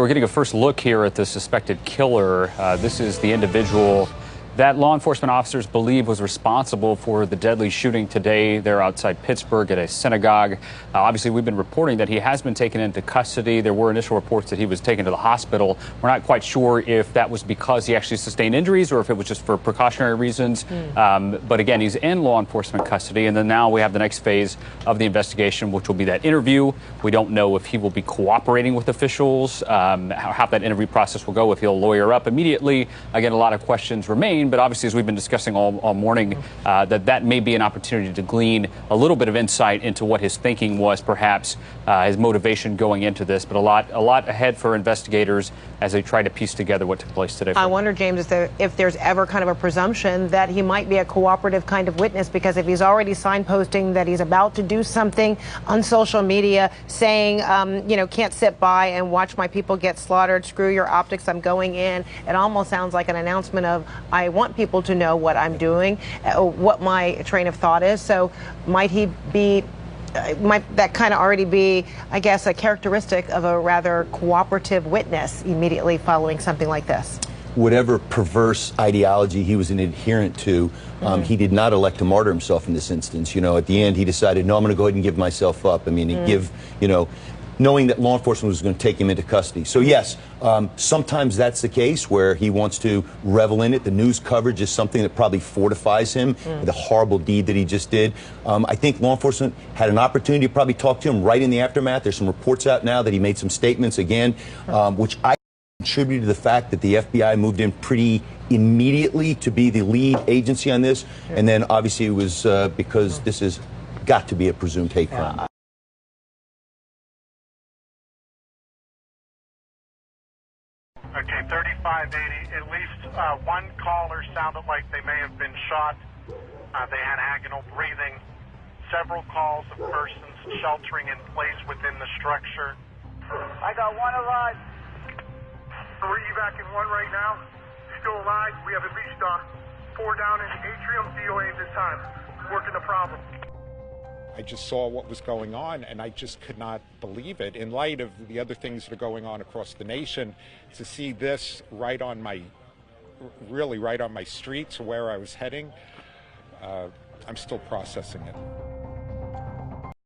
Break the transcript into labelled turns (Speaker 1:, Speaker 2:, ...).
Speaker 1: We're getting a first look here at the suspected killer. This is the individual that law enforcement officers believe was responsible for the deadly shooting today there outside Pittsburgh at a synagogue. Obviously, we've been reporting that he has been taken into custody. There were initial reports that he was taken to the hospital. We're not quite sure if that was because he actually sustained injuries or if it was just for precautionary reasons. But again, he's in law enforcement custody. And then now we have the next phase of the investigation, which will be that interview. We don't know if he will be cooperating with officials, how that interview process will go, if he'll lawyer up immediately. Again, a lot of questions remain. But obviously, as we've been discussing all morning, that may be an opportunity to glean a little bit of insight into what his thinking was, perhaps his motivation going into this. But a lot ahead for investigators as they try to piece together what took place today.
Speaker 2: I wonder, James, if there's ever kind of a presumption that he might be a cooperative kind of witness, because if he's already signposting that he's about to do something on social media, saying, can't sit by and watch my people get slaughtered, screw your optics, I'm going in. It almost sounds like an announcement of, I want people to know what I'm doing, what my train of thought is. So might he be, might that kind of already be, I guess, a characteristic of a rather cooperative witness immediately following something like this?
Speaker 3: Whatever perverse ideology he was an adherent to, he did not elect to martyr himself in this instance. At the end, he decided, no, I'm going to go ahead and give myself up. I mean, knowing that law enforcement was going to take him into custody. So yes, sometimes that's the case where he wants to revel in it. The news coverage is something that probably fortifies him, the horrible deed that he just did. I think law enforcement had an opportunity to probably talk to him right in the aftermath. There's some reports out now that he made some statements again, which I contributed to the fact that the FBI moved in pretty immediately to be the lead agency on this. And then obviously it was because this has got to be a presumed hate crime.
Speaker 4: Okay, 3580. At least one caller sounded like they may have been shot. They had agonal breathing. Several calls of persons sheltering in place within the structure.
Speaker 5: I got one alive. We're evacuating one right now. Still alive. We have at least 4 down in the atrium. DOA at this time. Working the problem.
Speaker 6: I just saw what was going on, and I just could not believe it. In light of the other things that are going on across the nation, to see this right on my streets where I was heading, I'm still processing it.